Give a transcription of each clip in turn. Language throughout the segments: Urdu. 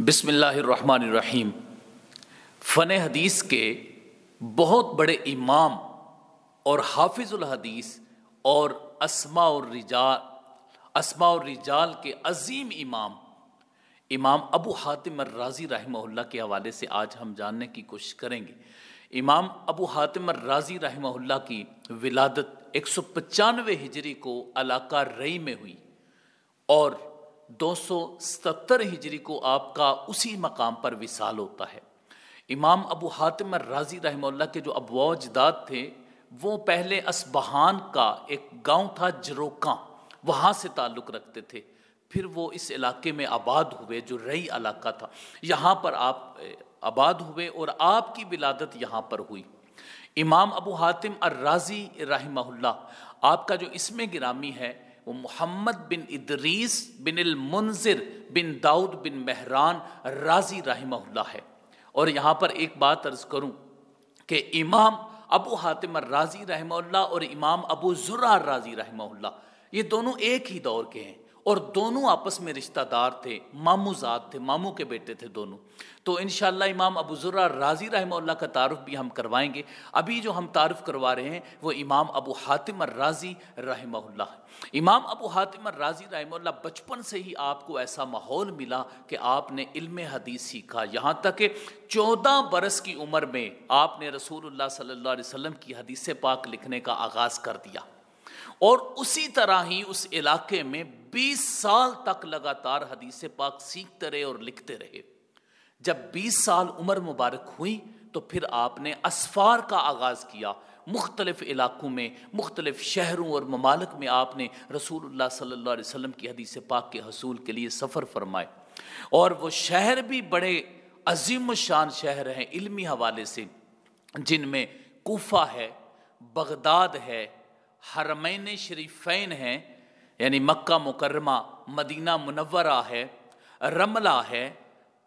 بسم اللہ الرحمن الرحیم۔ فن حدیث کے بہت بڑے امام اور حافظ الحدیث اور اسماء الرجال کے عظیم امام ابو حاتم الرازی رحمہ اللہ کے حوالے سے آج ہم جاننے کی کوشش کریں گے۔ امام ابو حاتم الرازی رحمہ اللہ کی ولادت 195 ہجری کو علاقہ رئی میں ہوئی اور 270 ہجری کو آپ کا اسی مقام پر وصال ہوتا ہے۔ امام ابو حاتم الرازی رحمہ اللہ کے جو ابواء و اجداد تھے وہ پہلے اصبہان کا ایک گاؤں تھا جروکاں، وہاں سے تعلق رکھتے تھے۔ پھر وہ اس علاقے میں آباد ہوئے جو رئی علاقہ تھا، یہاں پر آپ آباد ہوئے اور آپ کی ولادت یہاں پر ہوئی۔ امام ابو حاتم الرازی رحمہ اللہ، آپ کا جو اسم گرامی ہے وہ محمد بن ادریس بن المنذر بن داؤد بن مہران رازی رحمہ اللہ ہے۔ اور یہاں پر ایک بات عرض کروں کہ امام ابو حاتم الرازی رحمہ اللہ اور امام ابو زرع الرازی رحمہ اللہ یہ دونوں ایک ہی دور کے ہیں اور دونوں آپس میں رشتہ دار تھے، ماموں زاد تھے، ماموں کے بیٹے تھے دونوں۔ تو انشاءاللہ امام ابو زرع الرازی رحمہ اللہ کا تعارف بھی ہم کروائیں گے۔ ابھی جو ہم تعارف کروا رہے ہیں وہ امام ابو حاتم الرازی رحمہ اللہ ہے۔ امام ابو حاتم الرازی رحمہ اللہ بچپن سے ہی آپ کو ایسا ماحول ملا کہ آپ نے علم حدیث سیکھا، یہاں تک کہ 14 برس کی عمر میں آپ نے رسول اللہ صلی اللہ علیہ وسلم کی حدیث پاک لکھنے کا آغاز کر دیا اور اسی طرح ہی اس علاقے میں 20 سال تک لگاتار حدیث پاک سیکھتے رہے اور لکھتے رہے۔ جب 20 سال عمر مبارک ہوئی تو پھر آپ نے اسفار کا آغاز کیا، مختلف علاقوں میں، مختلف شہروں اور ممالک میں آپ نے رسول اللہ صلی اللہ علیہ وسلم کی حدیث پاک کے حصول کے لیے سفر فرمائے، اور وہ شہر بھی بڑے عظیم الشان شہر ہیں علمی حوالے سے، جن میں کوفہ ہے، بغداد ہے، حرمین شریفین ہیں یعنی مکہ مکرمہ، مدینہ منورہ ہے، رملہ ہے،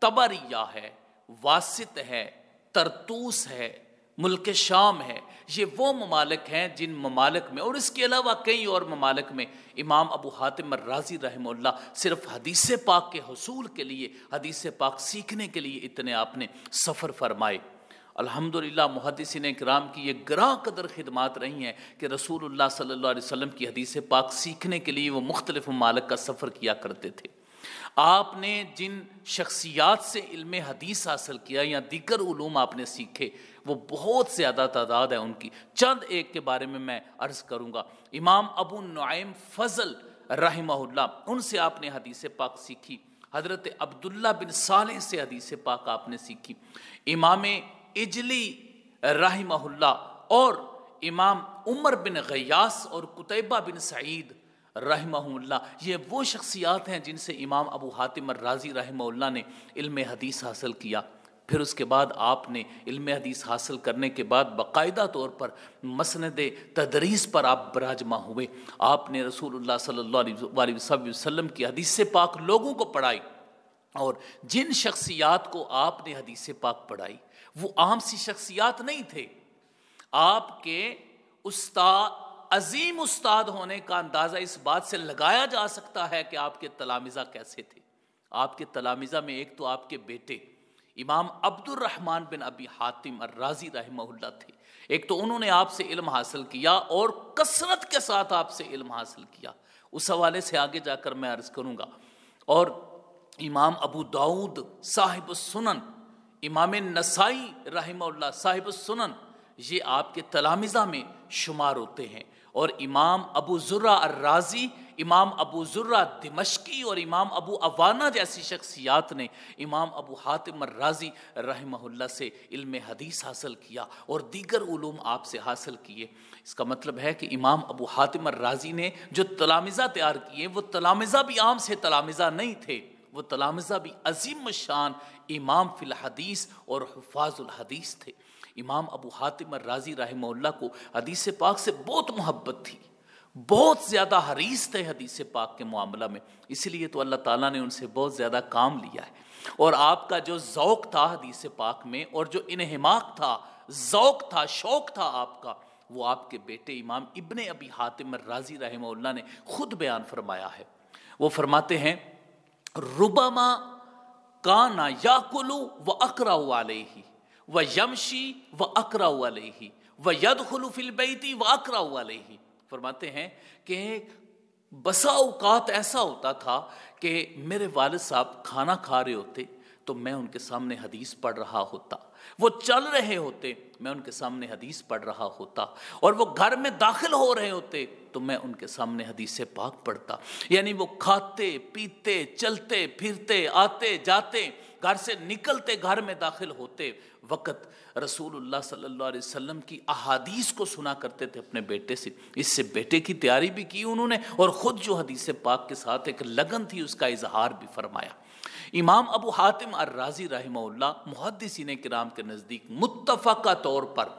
طبریہ ہے، واسط ہے، طرطوس ہے، ملک شام ہے۔ یہ وہ ممالک ہیں جن ممالک میں، اور اس کے علاوہ کئی اور ممالک میں، امام ابو حاتم الرازی رحمہ اللہ صرف حدیث پاک کے حصول کے لیے، حدیث پاک سیکھنے کے لیے اتنے آپ نے سفر فرمائے۔ الحمدللہ محدثین اکرام کی یہ گراں قدر خدمات رہی ہیں کہ رسول اللہ صلی اللہ علیہ وسلم کی حدیث پاک سیکھنے کے لیے وہ مختلف ممالک کا سفر کیا کرتے تھے۔ آپ نے جن شخصیات سے علم حدیث حاصل کیا یا دیگر علوم آپ نے سیکھے وہ بہت زیادہ تعداد ہے ان کی، چند ایک کے بارے میں میں عرض کروں گا۔ امام ابو نعیم فضل رحمہ اللہ، ان سے آپ نے حدیث پاک سیکھی۔ حضرت عبداللہ بن صالح سے حدیث پاک آپ نے سیکھی۔ امام اجلی رحمہ اللہ اور امام عمر بن غیاس اور قتیبہ بن سعید رحمہ اللہ، یہ وہ شخصیات ہیں جن سے امام ابو حاتم الرازی رحمہ اللہ نے علم حدیث حاصل کیا۔ پھر اس کے بعد آپ نے علم حدیث حاصل کرنے کے بعد باقاعدہ طور پر مسند تدریس پر آپ براجمہ ہوئے۔ آپ نے رسول اللہ صلی اللہ علیہ وسلم کی حدیث پاک لوگوں کو پڑھائی، اور جن شخصیات کو آپ نے حدیث پاک پڑھائی وہ عام سی شخصیات نہیں تھے۔ آپ کے عظیم استاد ہونے کا اندازہ اس بات سے لگایا جا سکتا ہے کہ آپ کے تلامذہ کیسے تھے۔ آپ کے تلامذہ میں ایک تو آپ کے بیٹے امام عبد الرحمن بن ابی حاتم الرازی رحمہ اللہ تھے۔ ایک تو انہوں نے آپ سے علم حاصل کیا اور کثرت کے ساتھ آپ سے علم حاصل کیا، اس حوالے سے آگے جا کر میں عرض کروں گا۔ اور امام ابو داؤد صاحب السنن، امام نسائی رحمہ اللہ صاحب السنن، یہ آپ کے تلامذہ میں شمار ہوتے ہیں۔ اور امام ابو زرع الرازی، امام ابو زرع دمشقی اور امام ابو عوانہ جیسی شخصیات نے امام ابو حاتم الرازی رحمہ اللہ سے علم حدیث حاصل کیا اور دیگر علوم آپ سے حاصل کیے۔ اس کا مطلب ہے کہ امام ابو حاتم الرازی نے جو تلامذہ تیار کیے وہ تلامذہ بھی عام سے تلامذہ نہیں تھے، وہ تلامذہ بھی عظیم الشان امام فی الحدیث اور حفاظ الحدیث تھے۔ امام ابو حاتم الرازی رحمہ اللہ کو حدیث پاک سے بہت محبت تھی، بہت زیادہ حریص تھے حدیث پاک کے معاملہ میں، اس لیے تو اللہ تعالیٰ نے ان سے بہت زیادہ کام لیا ہے۔ اور آپ کا جو ذوق تھا حدیث پاک میں اور جو انہماک تھا، ذوق تھا، شوق تھا آپ کا، وہ آپ کے بیٹے امام ابن ابی حاتم الرازی رحمہ اللہ نے خود بیان فرمایا ہے۔ وہ فرماتے ہیں ربما کانا یاکلو و اقرا علیہ و یمشی و اقرا علیہ و یدخل فی البیت و اقرا علیہ. فرماتے ہیں کہ بسا اوقات ایسا ہوتا تھا کہ میرے والد صاحب کھانا کھا رہے ہوتے تو میں ان کے سامنے حدیث پڑھ رہا ہوتا، وہ چل رہے ہوتے میں ان کے سامنے حدیث پڑھ رہا ہوتا، اور وہ گھر میں داخل ہو رہے ہوتے تو میں ان کے سامنے حدیث پاک پڑھتا. یعنی وہ کھاتے پیتے چلتے پھرتے آتے جاتے گھر سے نکلتے گھر میں داخل ہوتے وقت رسول اللہ صلی اللہ علیہ وسلم کی احادیث کو سنا کرتے تھے اپنے بیٹے سے. اس سے بیٹے کی تیاری بھی کی انہوں نے، اور خود جو حدیث پاک کے ساتھ ایک لگن تھی اس کا اظہار بھی فرمایا. امام ابو حاتم الرازی رحمہ اللہ محدثین کرام کے نزدیک متفقہ طور پر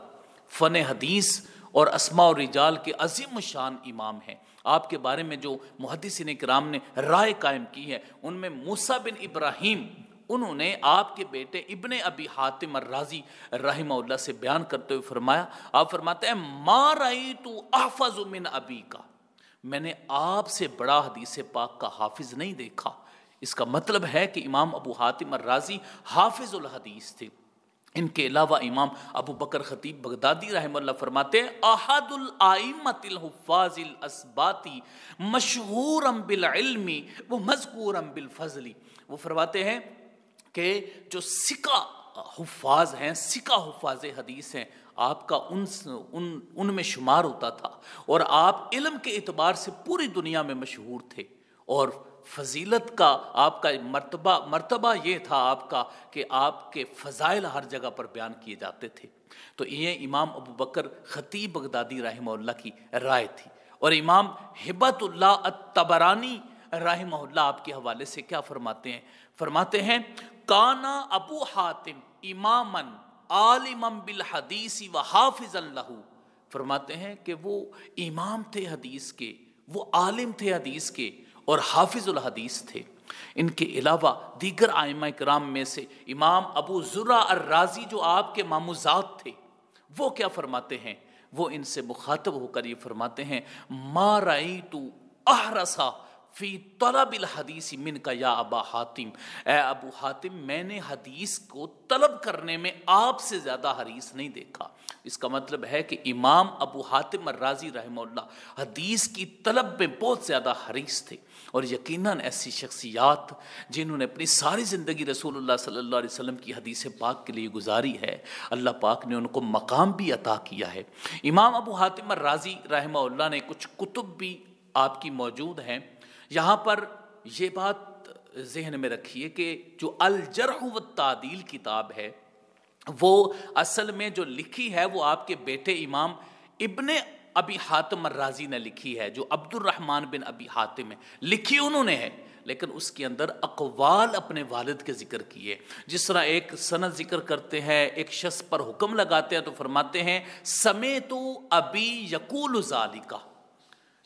فن حدیث اور اسماء و رجال کے عظیم شان امام ہیں. آپ کے بارے میں جو محدثین کرام نے رائے قائم کی ہے ان میں موسیٰ بن ابراہیم، انہوں نے آپ کے بیٹے ابن ابی حاتم الرازی رحمہ اللہ سے بیان کرتے ہوئے فرمایا، آپ فرماتے ہیں ما رأیت احفظ من ابی کا، میں نے آپ سے بڑا حدیث پاک کا حافظ نہیں دیکھا. اس کا مطلب ہے کہ امام ابو حاتم الرازی حافظ الحدیث تھے. ان کے علاوہ امام ابو بکر خطیب بغدادی رحمہ اللہ فرماتے ہیں احد الائمۃ الحفاظ الاسباتی مشہورا بالعلم و مذکورا بالفضل. وہ فرماتے ہیں کہ جو سکہ حفاظ ہیں، سکہ حفاظ حدیث ہیں، آپ کا ان میں شمار ہوتا تھا، اور آپ علم کے اعتبار سے پوری دنیا میں مشہور تھے، اور فضیلت کا آپ کا مرتبہ یہ تھا آپ کا کہ آپ کے فضائل ہر جگہ پر بیان کیے جاتے تھے. تو یہ امام ابو بکر خطیب بغدادی رحمہ اللہ کی رائے تھی. اور امام ہبت اللہ الطبرانی رحمہ اللہ آپ کے حوالے سے کیا فرماتے ہیں؟ فرماتے ہیں کانا ابو حاتم اماما عالما بالحدیث و حافظا لہ. فرماتے ہیں کہ وہ امام تھے حدیث کے، وہ عالم تھے حدیث کے اور حافظ الحدیث تھے. ان کے علاوہ دیگر ائمہ کرام میں سے امام ابو زرع الرازی جو آپ کے ماموزات تھے، وہ کیا فرماتے ہیں؟ وہ ان سے مخاطب ہو کر یہ فرماتے ہیں ما رأیت احرصا فی طلب الحدیث من کا یا ابا حاتم، اے ابو حاتم میں نے حدیث کو طلب کرنے میں آپ سے زیادہ حریص نہیں دیکھا. اس کا مطلب ہے کہ امام ابو حاتم الرازی رحمہ اللہ حدیث کی طلب میں بہت زیادہ حریص تھے. اور یقیناً ایسی شخصیات جنہوں نے اپنی ساری زندگی رسول اللہ صلی اللہ علیہ وسلم کی حدیث پاک کے لیے گزاری ہے، اللہ پاک نے ان کو مقام بھی عطا کیا ہے. امام ابو حاتم الرازی رحمہ اللہ نے کچھ کتب بھی آپ کی موجود ہیں. یہاں پر یہ بات ذہن میں رکھیے کہ جو الجرح والتعدیل کتاب ہے وہ اصل میں جو لکھی ہے وہ آپ کے بیٹے امام ابن ابی حاتم الرازی نے لکھی ہے، جو عبد الرحمن بن ابی حاتم ہے، لکھی انہوں نے ہے، لیکن اس کے اندر اقوال اپنے والد کے ذکر کیے. جس طرح ایک سند ذکر کرتے ہیں، ایک شخص پر حکم لگاتے ہیں تو فرماتے ہیں سمیت ابی یقول ذالک،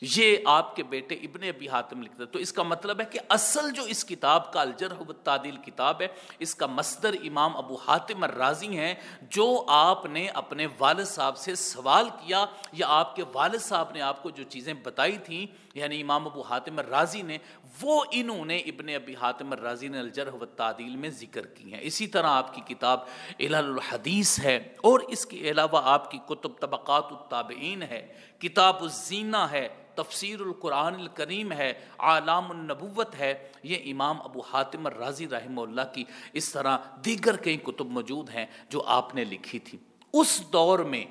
یہ آپ کے بیٹے ابن ابی حاتم لکھتے ہیں. تو اس کا مطلب ہے کہ اصل جو اس کتاب کا الجرح والتعدیل کتاب ہے، اس کا مصدر امام ابو حاتم الرازی ہیں، جو آپ نے اپنے والد صاحب سے سوال کیا یا آپ کے والد صاحب نے آپ کو جو چیزیں بتائی تھیں، یعنی امام ابو حاتم الرازی نے، وہ انہوں نے ابن ابی حاتم الرازی نے الجرح والتعدیل میں ذکر کی ہیں. اسی طرح آپ کی کتاب علل الحدیث ہے، اور اس کے علاوہ آپ کی کتب طبقات التابعین ہے، کتاب الزینہ ہے، تفسیر القرآن الکریم ہے، اعلام النبوت ہے. یہ امام ابو حاتم الرازی رحمہ اللہ کی اس طرح دیگر کئی کتب موجود ہیں جو آپ نے لکھی تھی. اس دور میں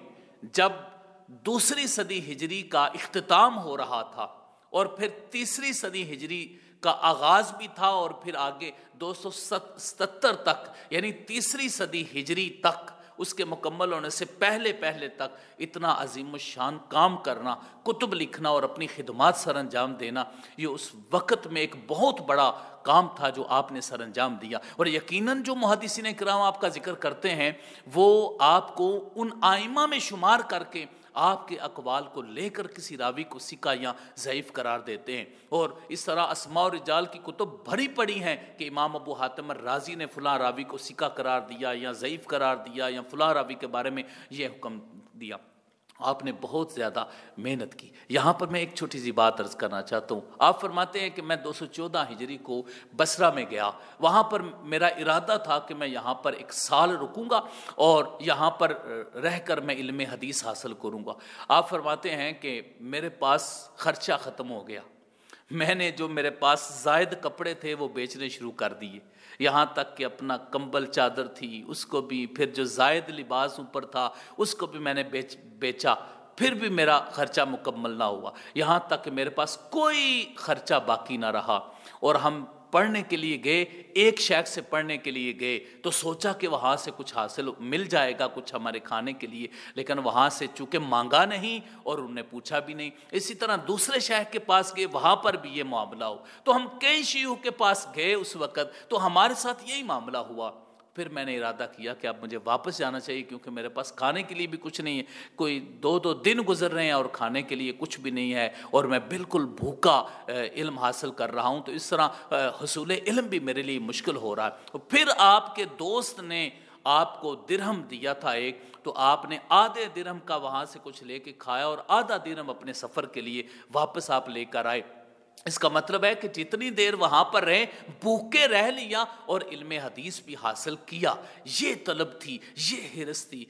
جب دوسری صدی ہجری کا اختتام ہو رہا تھا اور پھر تیسری صدی ہجری کا آغاز بھی تھا، اور پھر آگے 277 تک یعنی تیسری صدی ہجری تک، اس کے مکمل ہونے سے پہلے تک اتنا عظیم الشان کام کرنا، کتب لکھنا اور اپنی خدمات سر انجام دینا، یہ اس وقت میں ایک بہت بڑا کام تھا جو آپ نے سر انجام دیا. اور یقیناً جو محدثین کرام آپ کا ذکر کرتے ہیں وہ آپ کو ان آئمہ میں شمار کر کے آپ کے اقوال کو لے کر کسی راوی کو سکہ یا ضعیف قرار دیتے ہیں. اور اس طرح اسماء و رجال کی کتب بھری پڑی ہیں کہ امام ابو حاتم الرازی نے فلاں راوی کو سکہ قرار دیا یا ضعیف قرار دیا یا فلاں راوی کے بارے میں یہ حکم دیا. آپ نے بہت زیادہ محنت کی۔ یہاں پر میں ایک چھوٹی سی بات عرض کرنا چاہتا ہوں۔ آپ فرماتے ہیں کہ میں 214 ہجری کو بصرہ میں گیا، وہاں پر میرا ارادہ تھا کہ میں یہاں پر 1 سال رکوں گا اور یہاں پر رہ کر میں علم حدیث حاصل کروں گا۔ آپ فرماتے ہیں کہ میرے پاس خرچہ ختم ہو گیا، میں نے جو میرے پاس زائد کپڑے تھے وہ بیچنے شروع کر دیے، یہاں تک کہ اپنا کمبل چادر تھی اس کو بھی، پھر جو زائد لباس اوپر تھا اس کو بھی میں نے بیچا، پھر بھی میرا خرچہ مکمل نہ ہوا، یہاں تک کہ میرے پاس کوئی خرچہ باقی نہ رہا۔ اور ہم پڑھنے کے لیے گئے، ایک شیخ سے پڑھنے کے لیے گئے تو سوچا کہ وہاں سے کچھ حاصل مل جائے گا، کچھ ہمارے کھانے کے لیے، لیکن وہاں سے چونکہ مانگا نہیں اور انہوں نے پوچھا بھی نہیں۔ اسی طرح دوسرے شیخ کے پاس گئے، وہاں پر بھی یہ معاملہ ہو، تو ہم کئی شیوخ کے پاس گئے اس وقت تو ہمارے ساتھ یہی معاملہ ہوا۔ پھر میں نے ارادہ کیا کہ اب مجھے واپس جانا چاہیے، کیونکہ میرے پاس کھانے کے لیے بھی کچھ نہیں ہے، کوئی 2 دن گزر رہے ہیں اور کھانے کے لیے کچھ بھی نہیں ہے، اور میں بالکل بھوکا علم حاصل کر رہا ہوں، تو اس طرح حصول علم بھی میرے لیے مشکل ہو رہا ہے۔ پھر آپ کے دوست نے آپ کو درہم دیا تھا ایک، تو آپ نے آدھے درہم کا وہاں سے کچھ لے کے کھایا اور آدھا درہم اپنے سفر کے لیے واپس آپ لے کر آئے۔ اس کا مطلب ہے کہ جتنی دیر وہاں پر رہے بھوکے رہ لیا اور علم حدیث بھی حاصل کیا۔ یہ طلب تھی، یہ حرص تھی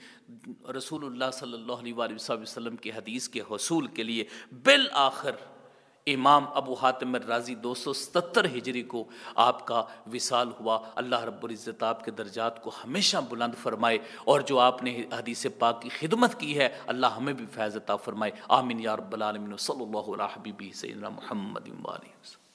رسول اللہ صلی اللہ علیہ وآلہ وسلم کی حدیث کے حصول کے لیے۔ بالآخر امام ابو حاتم الرازی 277 ہجری کو آپ کا وصال ہوا۔ اللہ رب العزت آپ کے درجات کو ہمیشہ بلند فرمائے، اور جو آپ نے حدیث پاک کی خدمت کی ہے اللہ ہمیں بھی فیض عطا فرمائے، آمین یا رب العالمین۔ صلی اللہ علیہ حبیبہ سیدنا محمد وآلہ وسلم۔